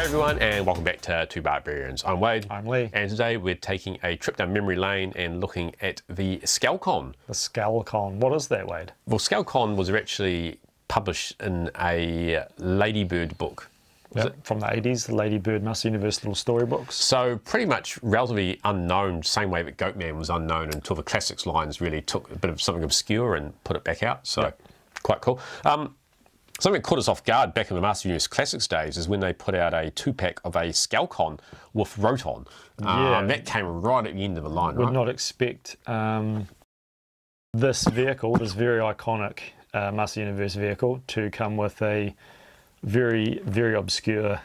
everyone, and welcome back to Two Barbarians. I'm Wade. I'm Lee. And today we're taking a trip down memory lane and looking at the Skelcon. The Skelcon. What is that, Wade? Well, Skelcon was actually published in a Ladybird book. From the 80s, the Ladybird Master Universe little storybooks. So pretty much relatively unknown, same way that Goatman was unknown until the Classics lines really took a bit of something obscure and put it back out. So quite cool. Something that caught us off guard back in the Master Universe Classics days is when they put out a 2-pack of a Skelcon with Roton. That came right at the end of the line, Would not expect this vehicle, this very iconic Master Universe vehicle, to come with a very, very obscure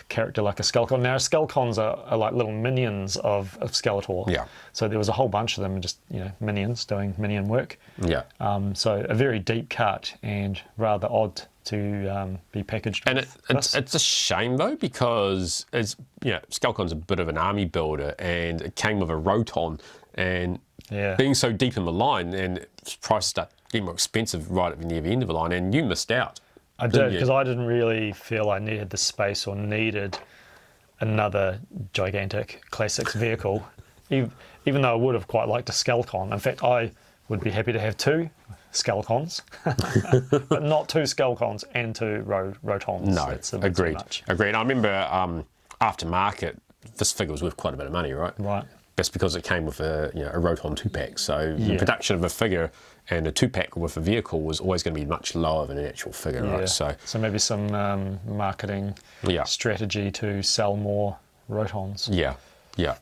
character like a Skelcon. Now, Skelcons are like little minions of Skeletor. Yeah. So there was a whole bunch of them, just minions doing minion work. Yeah. So a very deep cut and rather odd to be packaged. And it's a shame though, because Skelcon's a bit of an army builder, and it came with a Roton, and being so deep in the line, and its price started getting more expensive right near the end of the line, and you missed out. I did, because I didn't really feel I needed the space or needed another gigantic Classics vehicle, even though I would have quite liked a Skelcon. In fact, I would be happy to have 2 Skelcons, but not 2 Skelcons and 2 Rotons. No, That's a bit agreed. Too much. Agreed. I remember aftermarket, this figure was worth quite a bit of money, right? Right. That's because it came with a Roton 2-pack. So the production of a figure and a 2-pack with a vehicle was always going to be much lower than an actual figure, right? So maybe some marketing strategy to sell more Rotons. Yeah,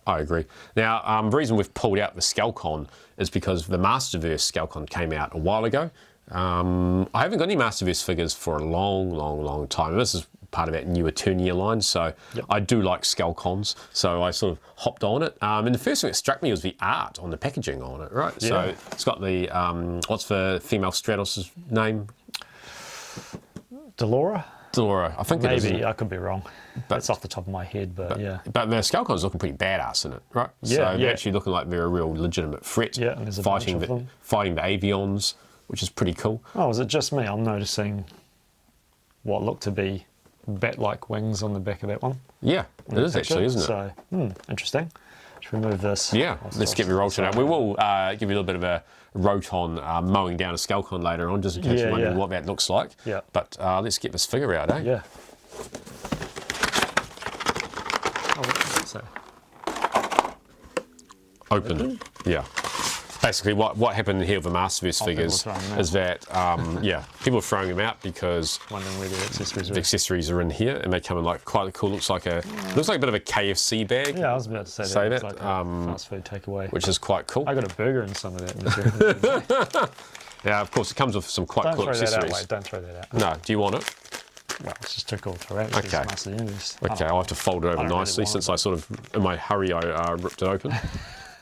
I agree. Now, the reason we've pulled out the Skelcon is because the Masterverse Skelcon came out a while ago. I haven't got any Masterverse figures for a long time. This is part of that new Eternia line, so I do like Skelcons, so I sort of hopped on it. And the first thing that struck me was the art on the packaging on it, right? Yeah. So it's got the, what's the female Stratos' name? Delora, I think it is. Maybe, I could be wrong. That's off the top of my head, but yeah. But the Skelcon's looking pretty badass in it, right? So they're actually looking like they're a real legitimate threat. Yeah, and there's a fighting bunch of them. Fighting the Avions, which is pretty cool. Oh, is it just me? I'm noticing what looked to be bat-like wings on the back of that one. Yeah, it is actually, isn't it? So, interesting. Should we move this? Yeah, let's get the Roton out. We will give you a little bit of a Roton mowing down a Skelcon later on, just in case you're wondering what that looks like. Yeah. But let's get this figure out, eh? Yeah. Oh, what does it say? Open. Yeah. Basically, what happened here with the Masterverse figures is that, people are throwing them out because wondering where the accessories are in here, and they come in like quite cool. Looks like a bit of a KFC bag. Yeah, I was about to say that. It's like a fast food takeaway, which is quite cool. I got a burger in some of that. Yeah, of course, it comes with some quite cool accessories. Don't throw that out. No, do you want it? Well, it's just too cool to throw out. Okay. Okay, I'll have to fold it over nicely since I sort of, in my hurry, I ripped it open.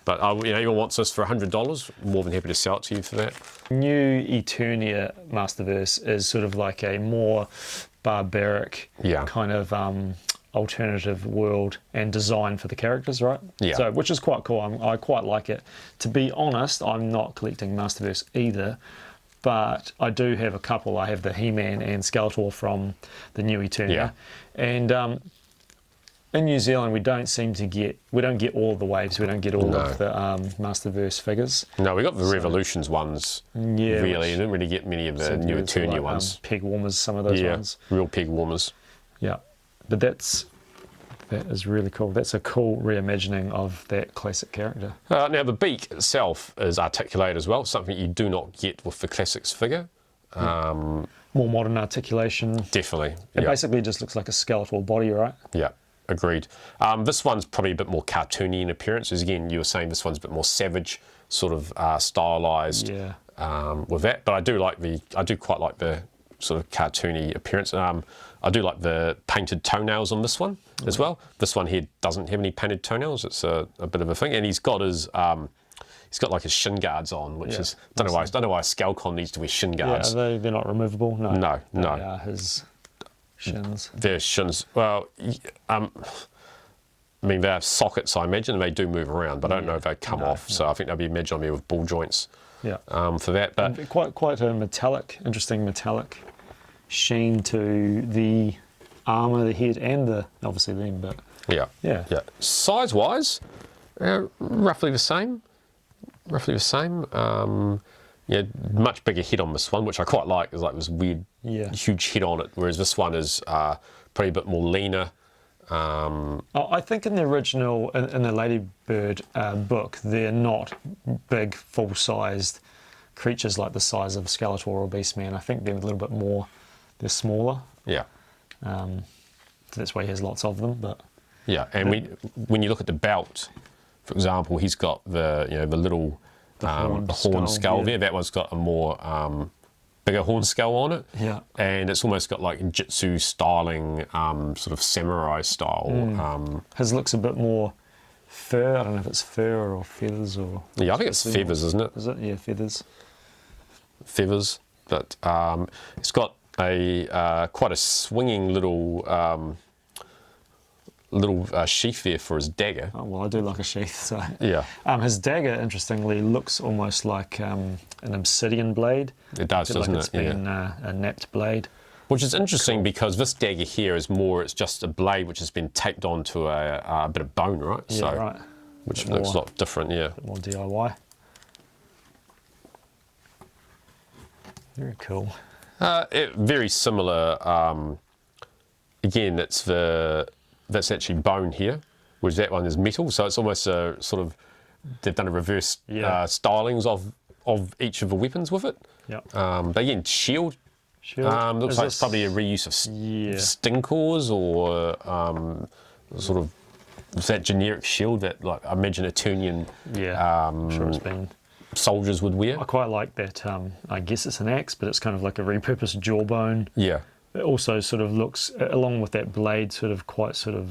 But anyone wants this for $100, more than happy to sell it to you for that. New Eternia Masterverse is sort of like a more barbaric kind of alternative world and design for the characters, right? Yeah. So, which is quite cool. I quite like it. To be honest, I'm not collecting Masterverse either, but I do have a couple. I have the He-Man and Skeletor from the New Eternia, and in New Zealand, we don't get all of the waves. We don't get all of the Masterverse figures. No, we got the Revolutions ones. Yeah, really, you didn't really get many of the New Eternia ones. Peg warmers, some of those ones. Real peg warmers. Yeah, but that is really cool. That's a cool reimagining of that classic character. Now the beak itself is articulated as well, something you do not get with the Classics figure. More modern articulation. Definitely. It basically just looks like a skeletal body, right? Yeah. Agreed. This one's probably a bit more cartoony in appearance. As again, you were saying this one's a bit more savage, sort of stylized with that. But I do quite like the sort of cartoony appearance. I do like the painted toenails on this one as well. This one here doesn't have any painted toenails. It's a bit of a thing, and he's got his like his shin guards on, which is don't know why a Skelcon needs to wear shin guards. Yeah, they're not removable. No. They are his shins. Their shins. Well, I mean, they're sockets, I imagine, and they do move around, but I don't know if they come off. So I think they'll be imagined on me with ball joints. For that, but and quite a interesting metallic sheen to the armour, the head, and obviously them. But yeah. Size-wise, roughly the same. Yeah, much bigger head on this one, which I quite like. There's like this weird, huge head on it, whereas this one is probably a bit more leaner. I think in the original, in the Ladybird book, they're not big, full-sized creatures like the size of Skeletor or Beastman. I think they're a little bit more, they're smaller. Yeah. So that's why he has lots of them. But yeah, and when you look at the belt, for example, he's got the little horn skull there. That one's got a more bigger horn skull on it. Yeah. And it's almost got like jitsu styling, sort of samurai style. His looks a bit more fur. I don't know if it's fur or feathers or... Yeah, I think it's feathers, isn't it? Is it? Yeah, feathers. Feathers. But it's got a quite a swinging little sheath there for his dagger. Oh, well, I do like a sheath, so... Yeah. His dagger, interestingly, looks almost like an obsidian blade. It does, doesn't it? It's been a napped blade. Which is interesting because this dagger here is more, it's just a blade which has been taped onto a bit of bone, right? Yeah, so, right. Which looks a lot different, yeah. A bit more DIY. Very cool. Very similar. Again, that's actually bone here, whereas that one is metal. So it's almost a sort of, they've done a reverse stylings of each of the weapons with it. Yeah. But again, shield. Looks like it's probably a reuse of stinkors or sort of that generic shield that, like, I imagine Eternian I'm sure it's been soldiers would wear. I quite like that. I guess it's an axe, but it's kind of like a repurposed jawbone. Yeah. It also sort of looks, along with that blade, sort of quite sort of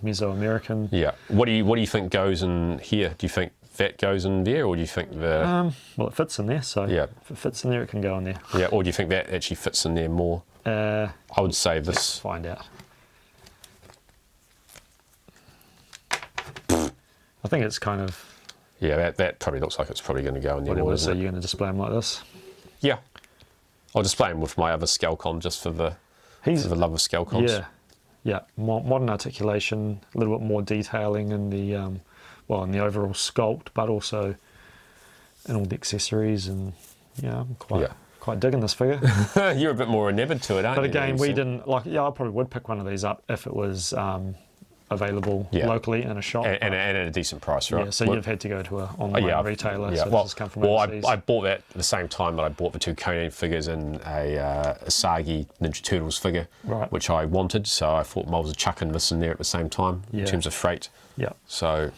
Mesoamerican. Yeah. What do you think goes in here? Do you think that goes in there, or do you think the... well, it fits in there, so if it fits in there, it can go in there. Yeah, or do you think that actually fits in there more? I would say this. Let's find out. I think it's kind of... Yeah, that probably looks like it's probably going to go in there more, So you're going to display them like this? Yeah. I'll display them with my other Skelcon just for the love of Skelcons. Yeah. Modern articulation, a little bit more detailing in the in the overall sculpt, but also in all the accessories, and I'm quite digging this figure. You're a bit more enamored to it, aren't you? But again, we didn't like. Yeah, I probably would pick one of these up if it was available locally in a shop and at a decent price, right? Yeah, so you'd have had to go to an online retailer. Yeah, so this has come from overseas. I bought that at the same time that I bought the two Conan figures and a Asagi Ninja Turtles figure, which I wanted. So I thought I was chucking this in there at the same time in terms of freight. Yeah. So.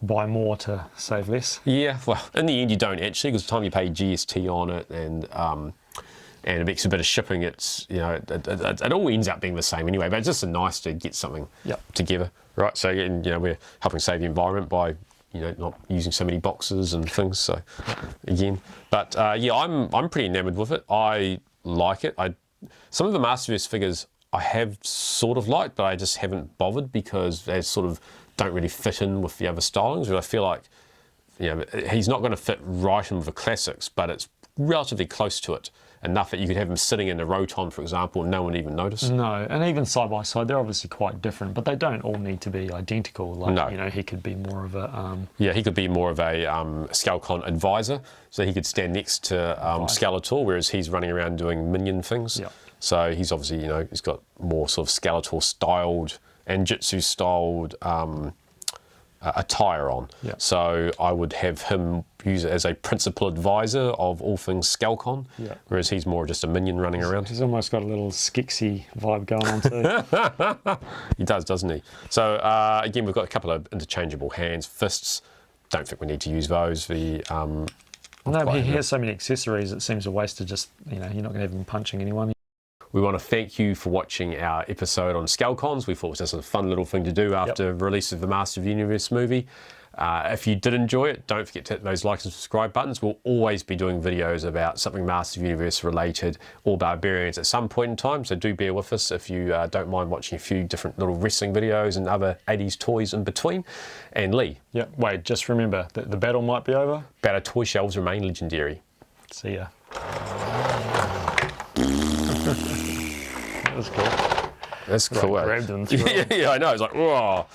Buy more to save less. Yeah, well, in the end you don't actually, because by the time you pay GST on it and it makes a bit of shipping, it's, it all ends up being the same anyway, but it's just nice to get something together, right? So, again, we're helping save the environment by, not using so many boxes and things, so, again. But, I'm pretty enamoured with it. I like it. Some of the Masterverse figures I have sort of liked, but I just haven't bothered because they sort of don't really fit in with the other stylings, but I feel like, he's not going to fit right in with the classics, but it's relatively close to it, enough that you could have him sitting in a Roton, for example, and no one even notice. No, and even side by side, they're obviously quite different, but they don't all need to be identical. Like, he could be more of a... he could be more of a Skelcon advisor, so he could stand next to Skeletor, whereas he's running around doing minion things. Yeah. So he's obviously, he's got more sort of Skeletor styled and Jitsu styled attire on. Yeah. So I would have him use it as a principal advisor of all things Skelcon, whereas he's more just a minion running around. He's almost got a little Skixy vibe going on too. He does, doesn't he? So again, we've got a couple of interchangeable hands, fists. Don't think we need to use those. No, but he has so many accessories, it seems a waste to just, you're not going to have him punching anyone. We want to thank you for watching our episode on Skelcons. We thought it was just a fun little thing to do after release of the Master of the Universe movie. If you did enjoy it, don't forget to hit those like and subscribe buttons. We'll always be doing videos about something Master of the Universe related or Barbarians at some point in time, so do bear with us if you don't mind watching a few different little wrestling videos and other 80s toys in between. And Lee. Yeah, wait, just remember that the battle might be over, but our toy shelves remain legendary. See ya. That was cool. That's cool. Grabbed and threw yeah, I know. It's like, whoa.